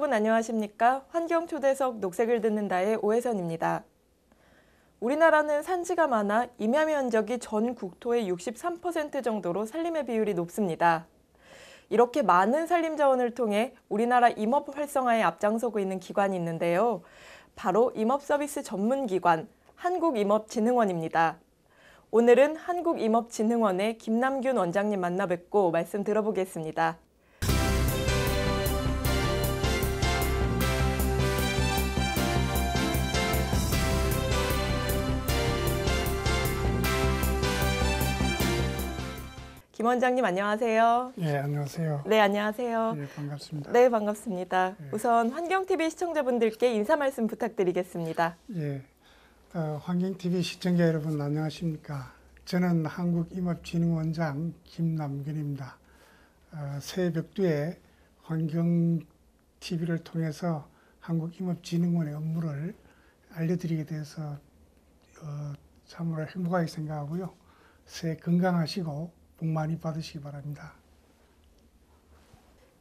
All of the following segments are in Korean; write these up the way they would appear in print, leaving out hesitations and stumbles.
여러분 안녕하십니까? 환경초대석 녹색을 듣는다의 오혜선입니다. 우리나라는 산지가 많아 임야 면적이 전 국토의 63% 정도로 산림의 비율이 높습니다. 이렇게 많은 산림 자원을 통해 우리나라 임업 활성화에 앞장서고 있는 기관이 있는데요. 바로 임업서비스 전문기관 한국임업진흥원입니다. 오늘은 한국임업진흥원의 김남균 원장님 만나 뵙고 말씀 들어보겠습니다. 김 원장님 안녕하세요. 예, 안녕하세요. 네, 안녕하세요. 예, 반갑습니다. 네, 반갑습니다. 예. 우선 환경TV 시청자분들께 인사 말씀 부탁드리겠습니다. 예, 환경TV 시청자 여러분 안녕하십니까? 저는 한국임업진흥원장 김남균입니다. 새해 벽두에 환경TV를 통해서 한국임업진흥원의 업무를 알려드리게 돼서 참으로 행복하게 생각하고요. 새해 건강하시고 복 많이 받으시기 바랍니다.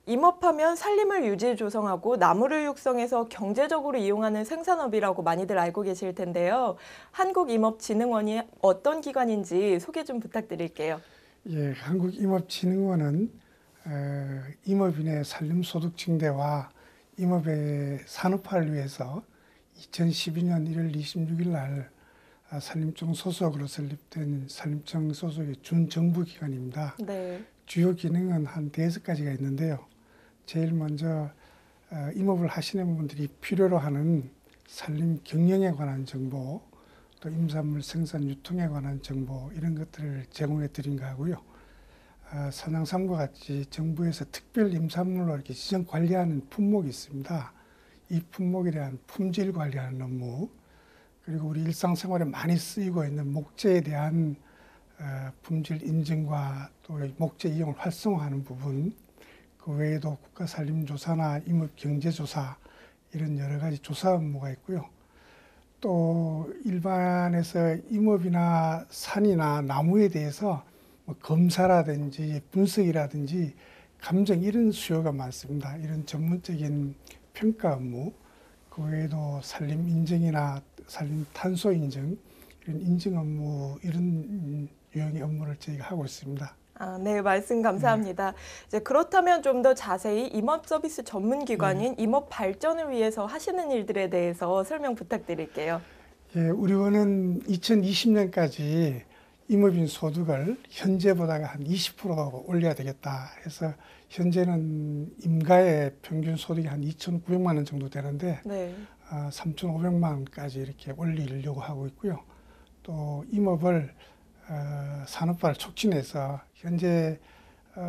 임업하면 산림을 유지 조성하고 나무를 육성해서 경제적으로 이용하는 생산업이라고 많이들 알고 계실 텐데요. 한국임업진흥원이 어떤 기관인지 소개 좀 부탁드릴게요. 예, 한국임업진흥원은 임업인의 산림소득 증대와 임업의 산업화를 위해서 2012년 1월 26일 날 산림청 소속으로 설립된 산림청 소속의 준정부기관입니다. 네. 주요 기능은 한 5가지가 있는데요. 제일 먼저 임업을 하시는 분들이 필요로 하는 산림 경영에 관한 정보, 또 임산물 생산 유통에 관한 정보 이런 것들을 제공해 드린 거고요. 산양삼과 같이 정부에서 특별 임산물로 이렇게 지정 관리하는 품목이 있습니다. 이 품목에 대한 품질 관리하는 업무, 그리고 우리 일상생활에 많이 쓰이고 있는 목재에 대한 품질 인증과 또 목재 이용을 활성화하는 부분, 그 외에도 국가산림조사나 임업경제조사 이런 여러 가지 조사 업무가 있고요. 또 일반에서 임업이나 산이나 나무에 대해서 뭐 검사라든지 분석이라든지 감정 이런 수요가 많습니다. 이런 전문적인 평가 업무, 그 외에도 산림 인증이나 산림 탄소 인증 이런 인증 업무 이런 유형의 업무를 저희가 하고 있습니다. 네, 말씀 감사합니다. 이제 그렇다면 좀 더 자세히 임업 서비스 전문기관인 임업 발전을 위해서 하시는 일들에 대해서 설명 부탁드릴게요. 예, 우리 원은 2020년까지 임업인 소득을 현재보다 한 20% 올려야 되겠다 해서 현재는 임가의 평균 소득이 한 2,900만 원 정도 되는데 네. 3,500만 원까지 이렇게 올리려고 하고 있고요. 또 임업을 산업화를 촉진해서 현재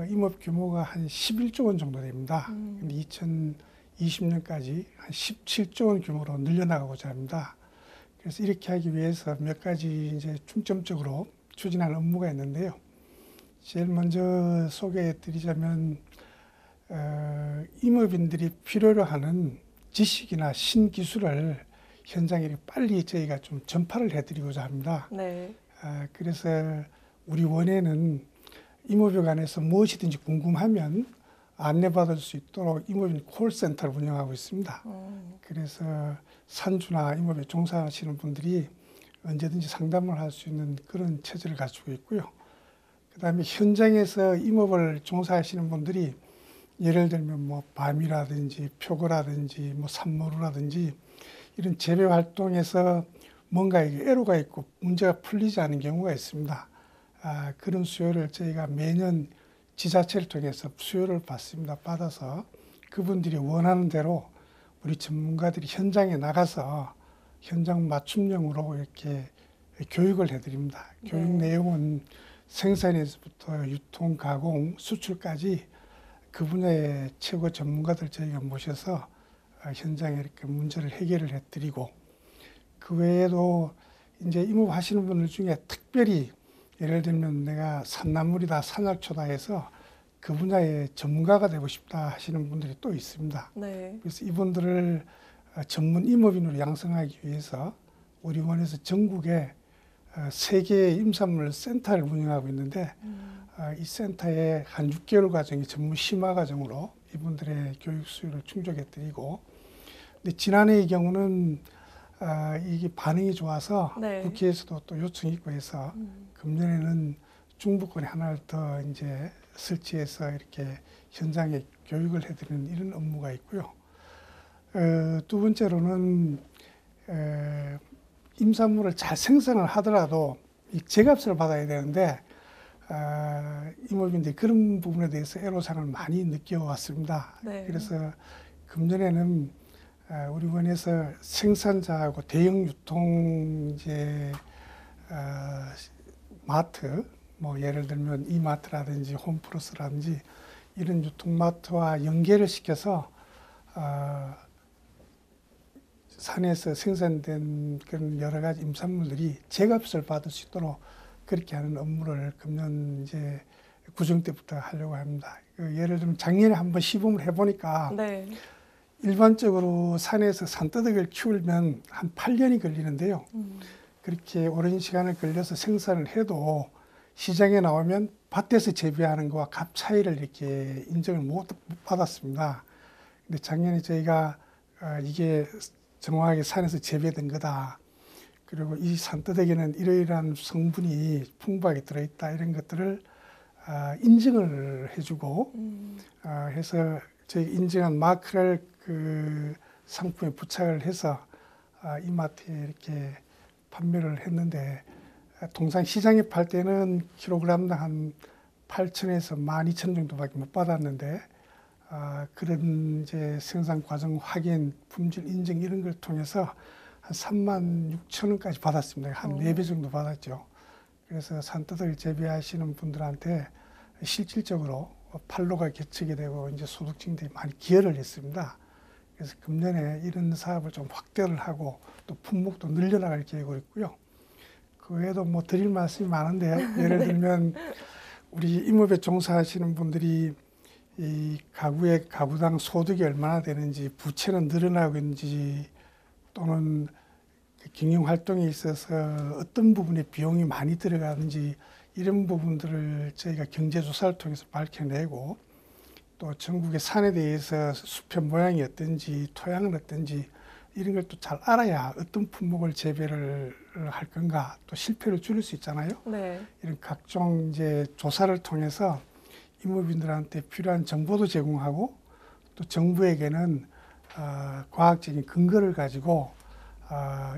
임업 규모가 한 11조 원 정도 됩니다. 근데 2020년까지 한 17조 원 규모로 늘려나가고자 합니다. 그래서 이렇게 하기 위해서 몇 가지 이제 중점적으로 추진할 업무가 있는데요. 제일 먼저 소개해 드리자면 임업인들이 필요로 하는 지식이나 신기술을 현장에 빨리 저희가 좀 전파를 해드리고자 합니다. 네. 그래서 우리 원에는 임업에 관해서 무엇이든지 궁금하면 안내받을 수 있도록 임업인 콜센터를 운영하고 있습니다. 그래서 산주나 임업에 종사하시는 분들이 언제든지 상담을 할 수 있는 그런 체제를 갖추고 있고요. 그다음에 현장에서 임업을 종사하시는 분들이 예를 들면 뭐 밤이라든지 표고라든지 뭐 산모루라든지 이런 재배 활동에서 뭔가 애로가 있고 문제가 풀리지 않은 경우가 있습니다. 그런 수요를 저희가 매년 지자체를 통해서 수요를 받습니다. 받아서 그분들이 원하는 대로 우리 전문가들이 현장에 나가서 현장 맞춤형으로 이렇게 교육을 해드립니다. 네. 교육 내용은 생산에서부터 유통, 가공, 수출까지 그 분야의 최고 전문가들 저희가 모셔서 현장에 이렇게 문제를 해결을 해드리고, 그 외에도 이제 임업하시는 분들 중에 특별히 예를 들면 내가 산나물이다, 산약초다 해서 그 분야의 전문가가 되고 싶다 하시는 분들이 또 있습니다. 네. 그래서 이분들을 전문 임업인으로 양성하기 위해서 우리 원에서 전국에 3개의 임산물 센터를 운영하고 있는데 이 센터에 한 6개월 과정이 전문 심화 과정으로 이분들의 교육 수요를 충족해드리고, 근데 지난해의 경우는 이게 반응이 좋아서 네. 국회에서도 또 요청이 있고 해서 금년에는 중부권에 하나를 더 이제 설치해서 이렇게 현장에 교육을 해드리는 이런 업무가 있고요. 두 번째로는 임산물을 잘 생산을 하더라도 이 제값을 받아야 되는데 임업인들이 그런 부분에 대해서 애로사항을 많이 느껴왔습니다. 네. 그래서 금년에는 우리 원에서 생산자하고 대형 유통 이제 마트, 뭐 예를 들면 이마트라든지 홈플러스라든지 이런 유통마트와 연계를 시켜서 산에서 생산된 그런 여러 가지 임산물들이 제값을 받을 수 있도록 그렇게 하는 업무를 금년 이제 구정 때부터 하려고 합니다. 예를 들면 작년에 한번 시범을 해보니까 네. 일반적으로 산에서 산더덕을 키우려면 한 8년이 걸리는데요. 그렇게 오랜 시간을 걸려서 생산을 해도 시장에 나오면 밭에서 재배하는 것과 값 차이를 이렇게 인정을 못 받았습니다. 근데 작년에 저희가 이게 정확하게 산에서 재배된 거다. 그리고 이 산더덕에는 이러이러한 성분이 풍부하게 들어있다. 이런 것들을 인증을 해주고 해서 저희 인증한 마크를 그 상품에 부착을 해서 이마트에 이렇게 판매를 했는데 통상 시장에 팔 때는 킬로그램당 한 8,000에서 12,000 정도밖에 못 받았는데 그런 이제 생산 과정 확인, 품질 인증 이런 걸 통해서 한 36,000원까지 받았습니다. 한 4배 정도 받았죠. 그래서 산더덕을 재배하시는 분들한테 실질적으로 판로가 개척이 되고 이제 소득 증대에 많이 기여를 했습니다. 그래서 금년에 이런 사업을 좀 확대를 하고 또 품목도 늘려나갈 계획으로 있고요. 그 외에도 뭐 드릴 말씀이 많은데 예를 들면 우리 임업에 종사하시는 분들이 이 가구의 가구당 소득이 얼마나 되는지, 부채는 늘어나고 있는지, 또는 경영 활동에 있어서 어떤 부분에 비용이 많이 들어가는지 이런 부분들을 저희가 경제조사를 통해서 밝혀내고 또 전국의 산에 대해서 숲의 모양이 어떤지, 토양은 어떤지 이런 걸 또 잘 알아야 어떤 품목을 재배를 할 건가, 또 실패를 줄일 수 있잖아요. 네. 이런 각종 이제 조사를 통해서 임업인들한테 필요한 정보도 제공하고 또 정부에게는 과학적인 근거를 가지고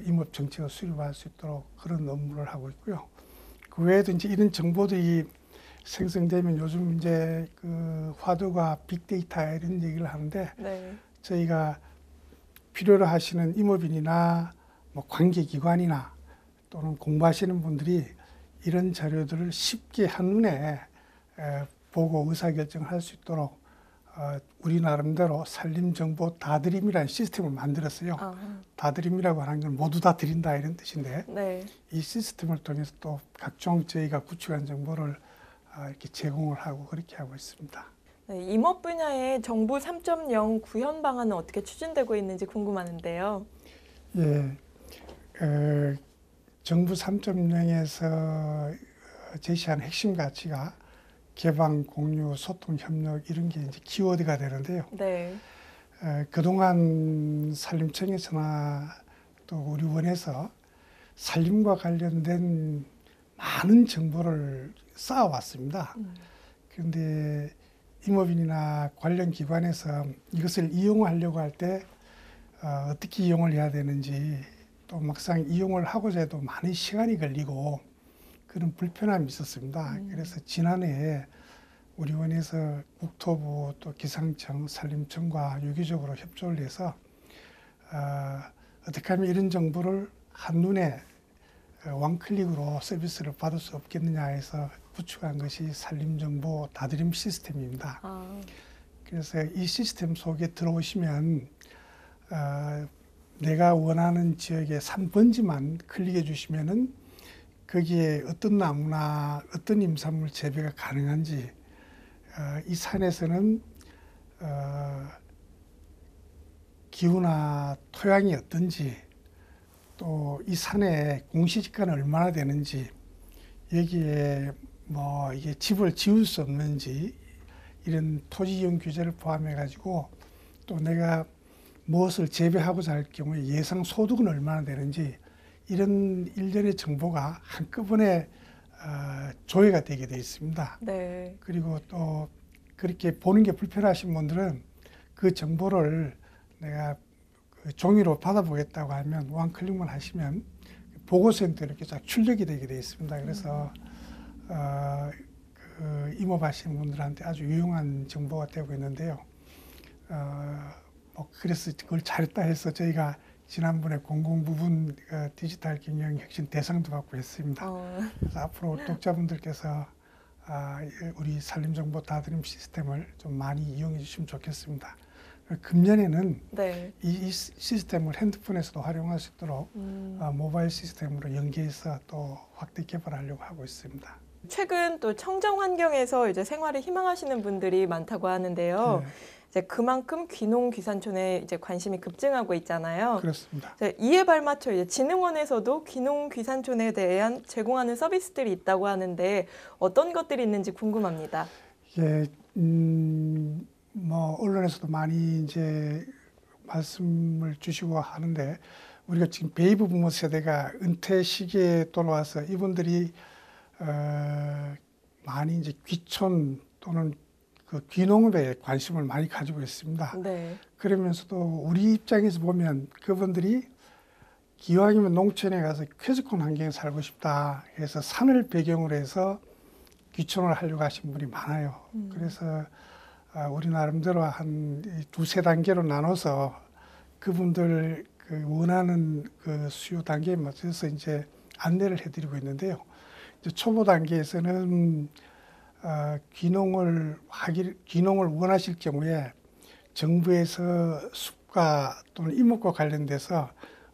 임업 정책을 수립할 수 있도록 그런 업무를 하고 있고요. 그 외에도 이제 이런 정보들이 생성되면 요즘 이제 그 화두가 빅데이터 이런 얘기를 하는데 네. 저희가 필요로 하시는 임업인이나 뭐 관계기관이나 또는 공부하시는 분들이 이런 자료들을 쉽게 한눈에 보고 의사결정을 할 수 있도록 우리 나름대로 산림정보 다드림이라는 시스템을 만들었어요. 다드림이라고 하는 건 모두 다 드린다 이런 뜻인데 네. 이 시스템을 통해서 또 각종 저희가 구축한 정보를 이렇게 제공을 하고 그렇게 하고 있습니다. 네, 임업 분야의 정부 3.0 구현 방안은 어떻게 추진되고 있는지 궁금한데요. 예, 정부 3.0에서 제시한 핵심 가치가 개방, 공유, 소통, 협력 이런 게 이제 키워드가 되는데요. 네. 그동안 산림청에서나 또 우리 원에서 산림과 관련된 많은 정보를 쌓아왔습니다. 그런데 임업인이나 관련 기관에서 이것을 이용하려고 할 때 어떻게 이용을 해야 되는지 또 막상 이용을 하고자 해도 많은 시간이 걸리고 그런 불편함이 있었습니다. 그래서 지난해에 우리 원에서 국토부 또 기상청, 산림청과 유기적으로 협조를 해서 어떻게 하면 이런 정보를 한눈에 원클릭으로 서비스를 받을 수 없겠느냐 해서 구축한 것이 산림정보 다드림 시스템입니다. 그래서 이 시스템 속에 들어오시면 내가 원하는 지역의 산번지만 클릭해 주시면은 거기에 어떤 나무나 어떤 임산물 재배가 가능한지, 이 산에서는 기후나 토양이 어떤지, 또 이 산에 공시지가는 얼마나 되는지, 여기에 뭐 이게 집을 지을 수 없는지 이런 토지 이용 규제를 포함해 가지고 또 내가 무엇을 재배하고자 할 경우에 예상 소득은 얼마나 되는지 이런 일련의 정보가 한꺼번에 조회가 되게 되어 있습니다. 네. 그리고 또 그렇게 보는 게 불편하신 분들은 그 정보를 내가 그 종이로 받아보겠다고 하면 원클릭만 하시면 보고서형태로 이렇게 쫙 출력이 되게 되어 있습니다. 그래서 그 임업하시는 분들한테 아주 유용한 정보가 되고 있는데요. 뭐 그래서 그걸 잘했다 해서 저희가 지난번에 공공부분 디지털 경영 혁신 대상도 받고 했습니다. 그래서 앞으로 독자분들께서 우리 산림정보 다드림 시스템을 좀 많이 이용해 주시면 좋겠습니다. 금년에는 네. 이 시스템을 핸드폰에서도 활용할 수 있도록 모바일 시스템으로 연계해서 또 확대 개발하려고 하고 있습니다. 최근 또 청정 환경에서 이제 생활을 희망하시는 분들이 많다고 하는데요. 네. 이제 그만큼 귀농 귀산촌에 이제 관심이 급증하고 있잖아요. 그렇습니다. 이제 이에 발맞춰 이제 진흥원에서도 귀농 귀산촌에 대한 제공하는 서비스들이 있다고 하는데 어떤 것들이 있는지 궁금합니다. 예, 뭐 언론에서도 많이 이제 말씀을 주시고 하는데 우리가 지금 베이비 부모 세대가 은퇴 시기에 돌아와서 이분들이 많이 이제 귀촌 또는 그 귀농업에 관심을 많이 가지고 있습니다. 네. 그러면서도 우리 입장에서 보면 그분들이 기왕이면 농촌에 가서 쾌적한 환경에 살고 싶다 해서 산을 배경으로 해서 귀촌을 하려고 하신 분이 많아요. 그래서 우리 나름대로 한 두세 단계로 나눠서 그분들 그 원하는 그 수요 단계에 맞춰서 이제 안내를 해드리고 있는데요. 이제 초보 단계에서는 귀농을 원하실 경우에 정부에서 숲과 또는 이목과 관련돼서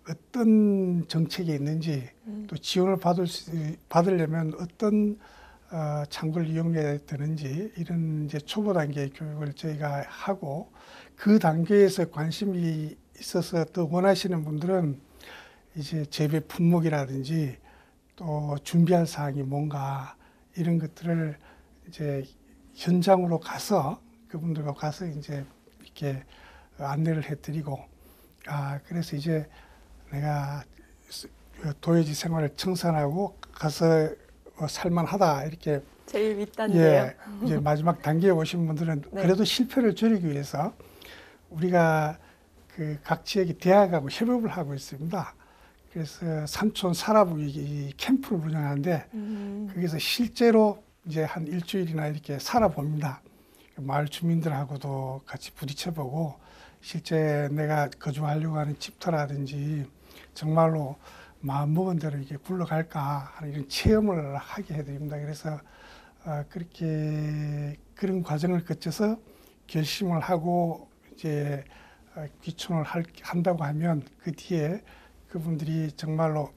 어떤 정책이 있는지 또 지원을 받으려면 어떤 창구를 이용해야 되는지 이런 이제 초보 단계의 교육을 저희가 하고 그 단계에서 관심이 있어서 더 원하시는 분들은 이제 재배 품목이라든지 또 준비할 사항이 뭔가 이런 것들을 이제 현장으로 가서 그분들과 가서 이제 이렇게 안내를 해드리고 그래서 이제 내가 도요지 생활을 청산하고 가서 살만하다 이렇게 제일 윗단계요. 이제 마지막 단계에 오신 분들은 네. 그래도 실패를 줄이기 위해서 우리가 그 각 지역의 대학하고 협업을 하고 있습니다. 그래서 산촌 살아보기 캠프를 운영하는데 거기서 실제로 이제 한 일주일이나 이렇게 살아봅니다. 마을 주민들하고도 같이 부딪혀보고 실제 내가 거주하려고 하는 집터라든지 정말로 마음먹은 대로 이게 굴러갈까 하는 이런 체험을 하게 해드립니다. 그래서 그렇게 그런 과정을 거쳐서 결심을 하고 이제 귀촌을 한다고 하면 그 뒤에 그분들이 정말로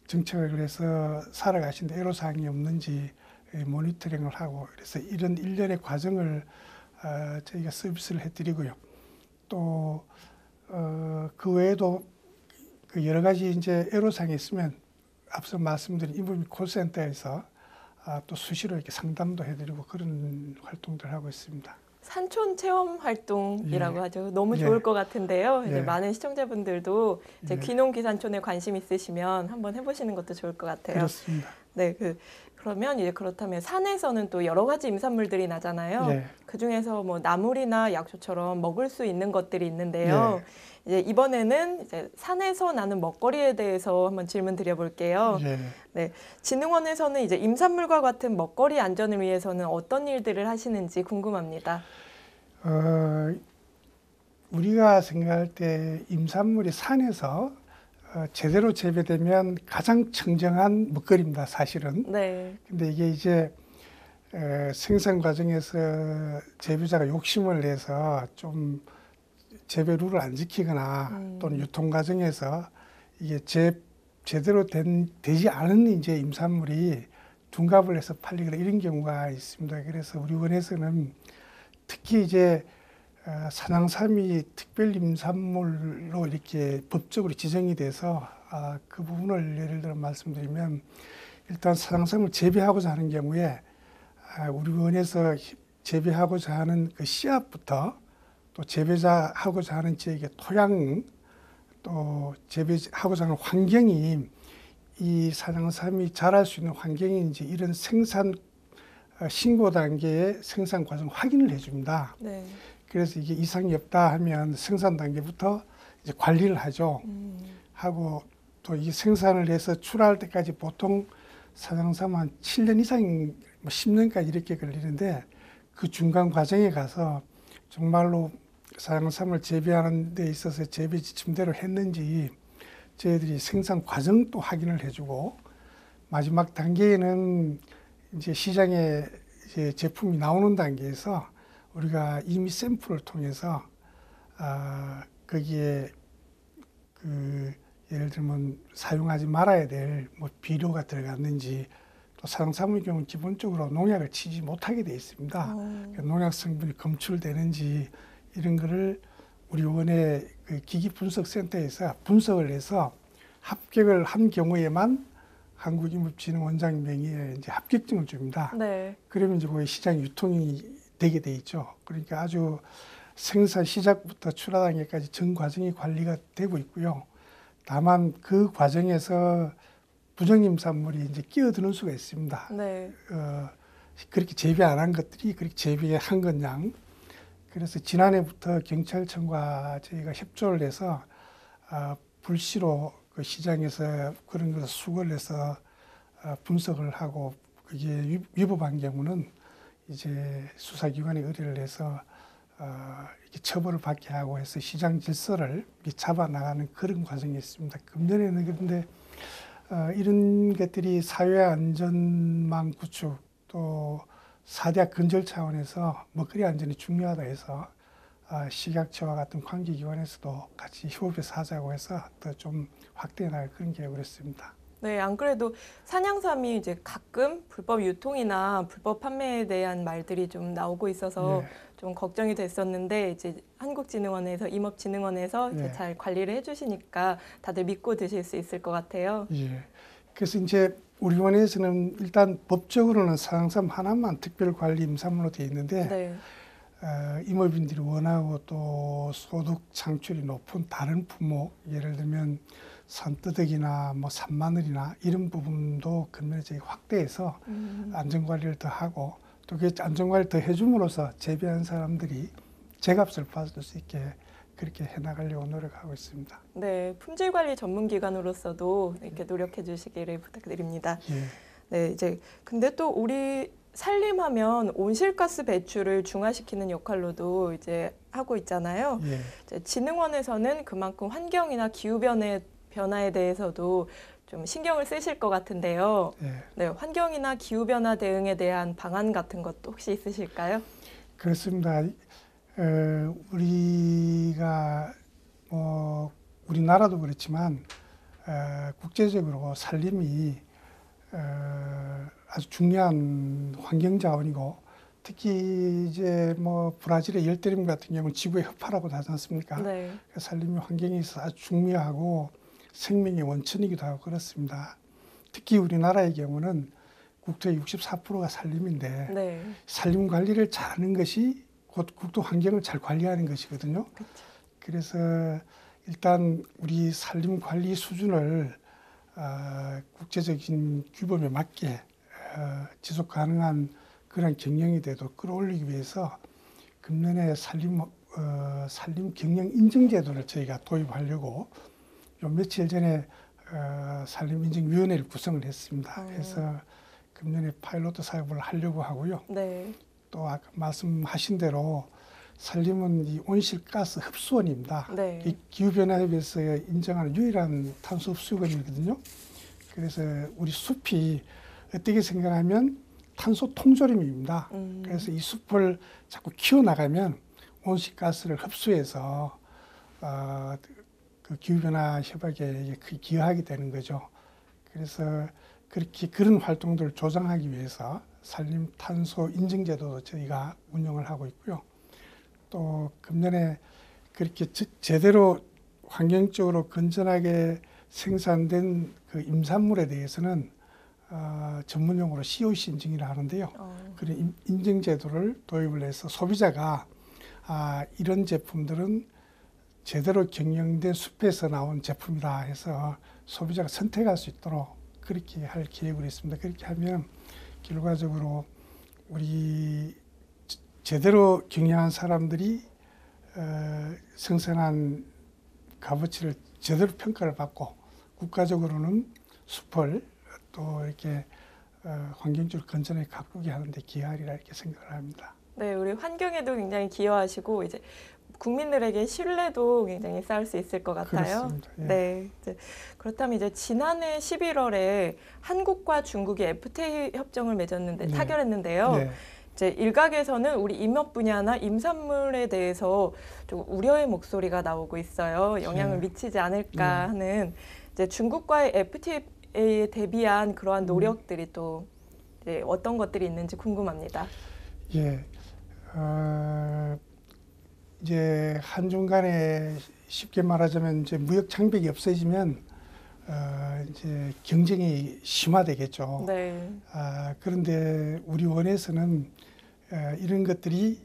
정책을 해서 살아가시는데 애로사항이 없는지 모니터링을 하고 그래서 이런 일련의 과정을 저희가 서비스를 해드리고요. 또 그 외에도 그 여러 가지 이제 애로사항이 있으면 앞서 말씀드린 인부민 콜센터에서 또 수시로 이렇게 상담도 해드리고 그런 활동들을 하고 있습니다. 산촌 체험 활동이라고 예. 하죠. 너무 예. 좋을 것 같은데요. 이제 예. 많은 시청자분들도 이제 예. 귀농 귀산촌에 관심 있으시면 한번 해보시는 것도 좋을 것 같아요. 그렇습니다. 네, 그러면 이제 그렇다면 산에서는 또 여러 가지 임산물들이 나잖아요. 예. 그 중에서 뭐 나물이나 약초처럼 먹을 수 있는 것들이 있는데요. 이제 이번에는 이제 산에서 나는 먹거리에 대해서 한번 질문 드려볼게요. 예. 네, 진흥원에서는 이제 임산물과 같은 먹거리 안전을 위해서는 어떤 일들을 하시는지 궁금합니다. 우리가 생각할 때 임산물이 산에서 제대로 재배되면 가장 청정한 먹거리입니다, 사실은. 네, 근데 이게 이제 생산 과정에서 재배자가 욕심을 내서 좀 재배 룰을 안 지키거나 또는 유통 과정에서 이게 제대로 되지 않은 이제 임산물이 둔갑을 해서 팔리거나 이런 경우가 있습니다. 그래서 우리 원에서는 특히 이제 산양삼이 특별 임산물로 이렇게 법적으로 지정이 돼서 그 부분을 예를 들어 말씀드리면 일단 산양삼을 재배하고자 하는 경우에 우리 원에서 재배하고자 하는 그 씨앗부터 또 재배하고자 하는 지역의 토양 또 재배하고자 하는 환경이 이 사냥삼이 자랄 수 있는 환경인지 이런 생산 신고 단계의 생산 과정 확인을 해줍니다. 네. 그래서 이게 이상이 없다 하면 생산 단계부터 이제 관리를 하죠. 하고 또 이 생산을 해서 출하할 때까지 보통 사냥삼 한 7년 이상, 뭐 10년까지 이렇게 걸리는데 그 중간 과정에 가서 정말로 사냥삼을 재배하는 데 있어서 재배 지침대로 했는지 저희들이 생산 과정도 확인을 해주고 마지막 단계에는 이제 시장에 이제 제품이 나오는 단계에서 우리가 이미 샘플을 통해서 거기에 그 예를 들면 사용하지 말아야 될 뭐 비료가 들어갔는지 또 사냥삼의 경우는 기본적으로 농약을 치지 못하게 돼 있습니다. 그러니까 농약 성분이 검출되는지 이런 거를 우리 원의 그 기기 분석 센터에서 분석을 해서 합격을 한 경우에만 한국임업진흥원장 명의의 이제 합격증을 줍니다. 네. 그러면 이제 거기 시장 유통이 되게 돼 있죠. 그러니까 아주 생산 시작부터 출하 단계까지 전 과정이 관리가 되고 있고요. 다만 그 과정에서 부정임산물이 이제 끼어드는 수가 있습니다. 네. 그렇게 재배 안 한 것들이 그렇게 재배한 것 양. 그래서 지난해부터 경찰청과 저희가 협조를 해서 불시로 그 시장에서 그런 것을 수거를 해서 분석을 하고 그게 위법한 경우는 이제 수사기관에 의뢰를 해서 이렇게 처벌을 받게 하고 해서 시장 질서를 잡아나가는 그런 과정이 있습니다. 금년에는 그런데 이런 것들이 사회안전망 구축 또 4대학 근절 차원에서 먹거리 안전이 중요하다 해서 식약처와 같은 관계기관에서도 같이 협업해서 하자고 해서 더 좀 확대해 나갈 그런 계획을 했습니다. 네, 안 그래도 사냥삼이 이제 가끔 불법 유통이나 불법 판매에 대한 말들이 좀 나오고 있어서 좀 걱정이 됐었는데 이제 한국진흥원에서 임업진흥원에서 이제 잘 관리를 해주시니까 다들 믿고 드실 수 있을 것 같아요. 예. 그래서 이제 우리 원에서는 일단 법적으로는 사냥삼 하나만 특별관리 임산물로 되어 있는데 네. 임업인들이 원하고 또 소득 창출이 높은 다른 품목 예를 들면 산뜨덕이나 뭐 산마늘이나 이런 부분도 금년에 저희 확대해서 안전관리를 더 하고 또 그 안전관리를 더 해줌으로써 재배한 사람들이 제값을 받을 수 있게 그렇게 해나가려고 노력하고 있습니다. 네, 품질관리 전문기관으로서도 이렇게 노력해 주시기를 부탁드립니다. 예. 네, 이제 근데 또 우리 산림하면 온실가스 배출을 중화시키는 역할로도 이제 하고 있잖아요. 예. 이제 진흥원에서는 그만큼 환경이나 기후 변화에 대해서도 좀 신경을 쓰실 것 같은데요. 예. 네, 환경이나 기후 변화 대응에 대한 방안 같은 것도 혹시 있으실까요? 그렇습니다. 우리가 우리나라도 그렇지만 국제적으로 산림이 아주 중요한 환경 자원이고 특히 이제 뭐 브라질의 열대림 같은 경우는 지구의 흡하라고 하지 않습니까? 네. 산림이 환경에 있어서 아주 중요하고 생명의 원천이기도 하고 그렇습니다. 특히 우리나라의 경우는 국토의 64%가 산림인데 네. 산림 관리를 잘하는 것이 곧 국토 환경을 잘 관리하는 것이거든요. 그쵸. 그래서 일단 우리 산림 관리 수준을 국제적인 규범에 맞게 지속 가능한 그런 경영이 돼도 끌어올리기 위해서 금년에 산림 경영 인증 제도를 저희가 도입하려고 요 며칠 전에 산림 인증 위원회를 구성을 했습니다. 그래서 금년에 파일로트 사업을 하려고 하고요. 네. 또 아까 말씀하신 대로 산림은 이 온실가스 흡수원입니다. 네. 이 기후변화협에서 인정하는 유일한 탄소 흡수원이거든요. 그래서 우리 숲이 어떻게 생각하면 탄소 통조림입니다. 그래서 이 숲을 자꾸 키워나가면 온실가스를 흡수해서 그 기후변화 협약에 기여하게 되는 거죠. 그래서 그런 활동들을 조장하기 위해서 산림 탄소 인증 제도도 저희가 운영을 하고 있고요. 또 금년에 그렇게 제대로 환경적으로 건전하게 생산된 그 임산물에 대해서는 전문용어로 COC 인증이라 하는데요. 그런 인증 제도를 도입을 해서 소비자가 이런 제품들은 제대로 경영된 숲에서 나온 제품이다 해서 소비자가 선택할 수 있도록 그렇게 할 계획으로 있습니다. 그렇게 하면 결과적으로 우리 제대로 경영한 사람들이 생산한 값어치를 제대로 평가를 받고 국가적으로는 숲을 또 이렇게 환경적으로 건전하게 가꾸게 하는데 기여하리라 이렇게 생각을 합니다. 네, 우리 환경에도 굉장히 기여하시고 이제 국민들에게 신뢰도 굉장히 쌓을 수 있을 것 같아요. 그렇습니다. 예. 네, 그렇다면 이제 지난해 11월에 한국과 중국이 FTA 협정을 맺었는데 네. 타결했는데요. 네. 이제 일각에서는 우리 임업 분야나 임산물에 대해서 좀 우려의 목소리가 나오고 있어요. 영향을 미치지 않을까 하는 이제 중국과의 FTA에 대비한 그러한 노력들이 또 이제 어떤 것들이 있는지 궁금합니다. 예, 이제 한중 간에 쉽게 말하자면 이제 무역 장벽이 없어지면 이제 경쟁이 심화되겠죠. 네. 그런데 우리 원에서는 이런 것들이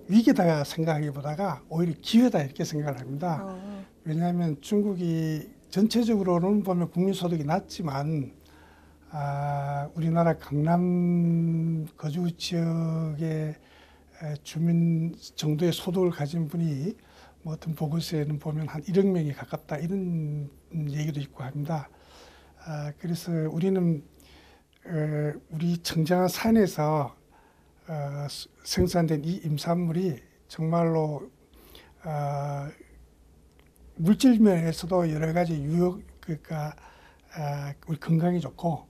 위기다 생각하기보다가 오히려 기회다 이렇게 생각을 합니다. 왜냐하면 중국이 전체적으로는 보면 국민소득이 낮지만 우리나라 강남 거주 지역의 주민 정도의 소득을 가진 분이 뭐 어떤 보고서에는 보면 한 1억 명이 가깝다 이런 얘기도 있고 합니다. 그래서 우리는 우리 청정한 산에서 생산된 이 임산물이 정말로 물질 면에서도 여러 가지 유효 그러니까 우리 건강에 좋고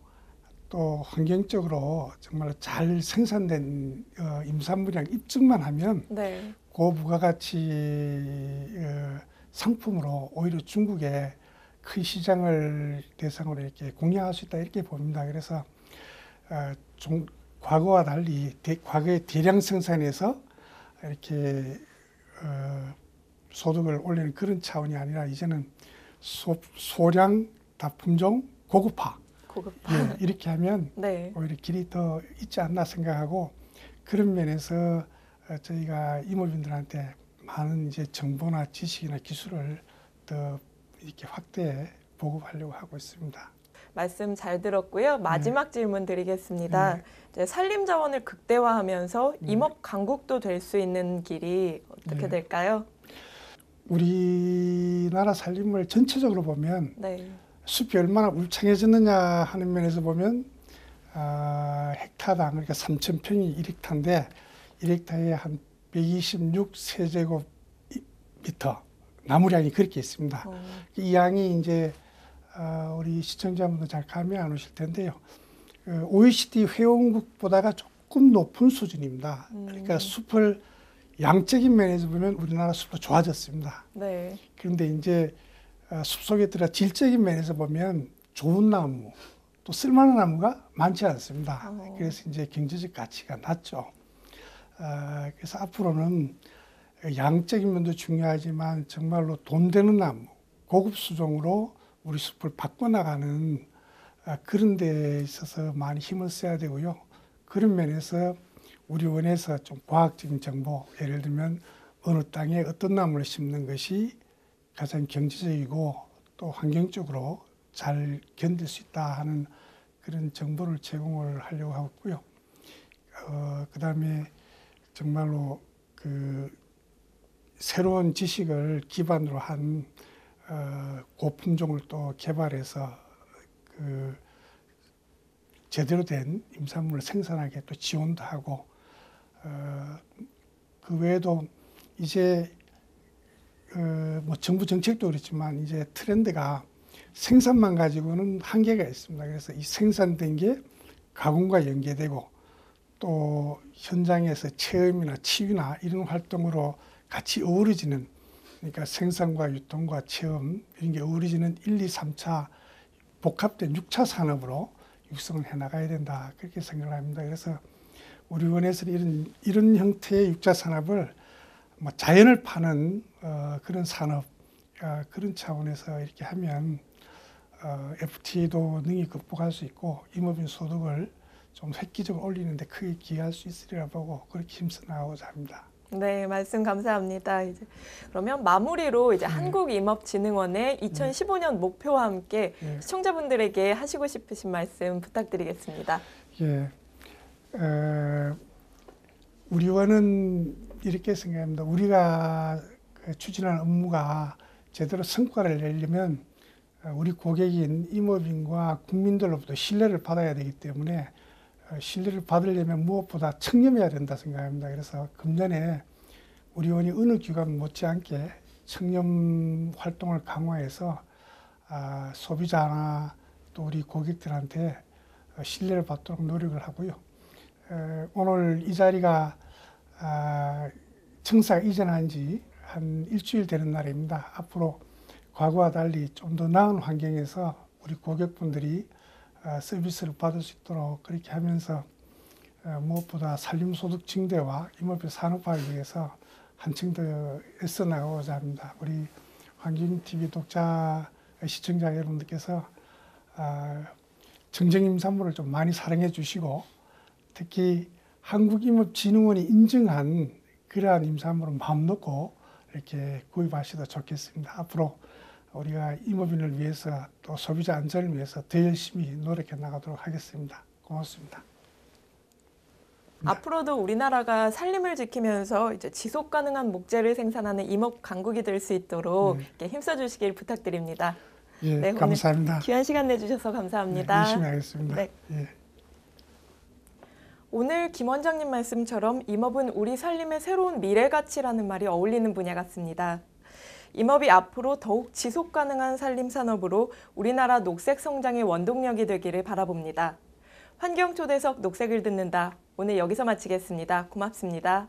또 환경적으로 정말 잘 생산된 임산물이라는 입증만 하면 네. 고부가가치 상품으로 오히려 중국의 큰 시장을 대상으로 이렇게 공략할 수 있다 이렇게 봅니다. 그래서 좀 과거와 달리 과거의 대량 생산에서 이렇게 소득을 올리는 그런 차원이 아니라 이제는 소량 다품종 고급화. 예, 이렇게 하면 네. 오히려 길이 더 있지 않나 생각하고 그런 면에서 저희가 임업인들한테 많은 이제 정보나 지식이나 기술을 더 이렇게 확대 보급하려고 하고 있습니다. 말씀 잘 들었고요. 마지막 질문 드리겠습니다. 이제 산림 자원을 극대화하면서 임업 강국도 될 수 있는 길이 어떻게 될까요? 우리나라 산림을 전체적으로 보면 네. 숲이 얼마나 울창해졌느냐 하는 면에서 보면 헥타당 그러니까 3,000평이 1헥타인데 1헥타에 한 126세제곱미터 나무량이 그렇게 있습니다. 이 양이 이제 우리 시청자분들 잘 감이 안 오실 텐데요. OECD 회원국보다가 조금 높은 수준입니다. 그러니까 숲을 양적인 면에서 보면 우리나라 숲은 좋아졌습니다. 네. 그런데 이제 숲속에 들어 질적인 면에서 보면 좋은 나무 또 쓸만한 나무가 많지 않습니다. 그래서 이제 경제적 가치가 낮죠. 그래서 앞으로는 양적인 면도 중요하지만 정말로 돈 되는 나무, 고급 수종으로 우리 숲을 바꿔나가는 그런 데 있어서 많이 힘을 써야 되고요. 그런 면에서 우리 원에서 좀 과학적인 정보, 예를 들면 어느 땅에 어떤 나무를 심는 것이 가장 경제적이고 또 환경적으로 잘 견딜 수 있다 하는 그런 정보를 제공을 하려고 하고 있고요. 그다음에 정말로 그 새로운 지식을 기반으로 한 고품종을 또 개발해서 그 제대로 된 임산물을 생산하게 또 지원도 하고 그 외에도 이제 뭐 정부 정책도 그렇지만 이제 트렌드가 생산만 가지고는 한계가 있습니다. 그래서 이 생산된 게 가공과 연계되고 또 현장에서 체험이나 치유나 이런 활동으로 같이 어우러지는 그러니까 생산과 유통과 체험 이런 게 어우러지는 1, 2, 3차 복합된 6차 산업으로 육성을 해나가야 된다 그렇게 생각을 합니다. 그래서 우리 원에서는 이런 형태의 6차 산업을 뭐 자연을 파는 그런 산업 그런 차원에서 이렇게 하면 FTA도 능히 극복할 수 있고 임업인 소득을 좀 획기적으로 올리는데 크게 기여할 수 있으리라 보고 그렇게 힘써 나가고자 합니다. 네, 말씀 감사합니다. 이제 그러면 마무리로 이제 한국임업진흥원의 2015년 목표와 함께 예. 시청자분들에게 하시고 싶으신 말씀 부탁드리겠습니다. 예, 우리 원은 이렇게 생각합니다. 우리가 추진하는 업무가 제대로 성과를 내려면 우리 고객인 임업인과 국민들로부터 신뢰를 받아야 되기 때문에 신뢰를 받으려면 무엇보다 청렴해야 된다 생각합니다. 그래서 금년에 우리 원이 어느 기관 못지않게 청렴 활동을 강화해서 소비자나 또 우리 고객들한테 신뢰를 받도록 노력을 하고요. 오늘 이 자리가 청사가 이전한 지 한 일주일 되는 날입니다. 앞으로 과거와 달리 좀 더 나은 환경에서 우리 고객분들이 서비스를 받을 수 있도록 그렇게 하면서 무엇보다 산림소득 증대와 임업의 산업화를 위해서 한층 더 애써 나가고자 합니다. 우리 환경TV 독자 시청자 여러분들께서 정정임산물을 좀 많이 사랑해 주시고 특히 한국임업진흥원이 인증한 그러한 임산물을 마음 놓고 이렇게 구입하셔도 좋겠습니다. 앞으로 우리가 임업인을 위해서 또 소비자 안전을 위해서 더 열심히 노력해 나가도록 하겠습니다. 고맙습니다. 앞으로도 우리나라가 산림을 지키면서 이제 지속 가능한 목재를 생산하는 임업 강국이 될 수 있도록 이렇게 힘써주시길 부탁드립니다. 예, 네, 감사합니다. 오늘 귀한 시간 내주셔서 감사합니다. 열심히 하겠습니다. 네. 예. 오늘 김 원장님 말씀처럼 임업은 우리 살림의 새로운 미래 가치라는 말이 어울리는 분야 같습니다. 임업이 앞으로 더욱 지속 가능한 산림 산업으로 우리나라 녹색 성장의 원동력이 되기를 바라봅니다. 환경초대석 녹색을 듣는다. 오늘 여기서 마치겠습니다. 고맙습니다.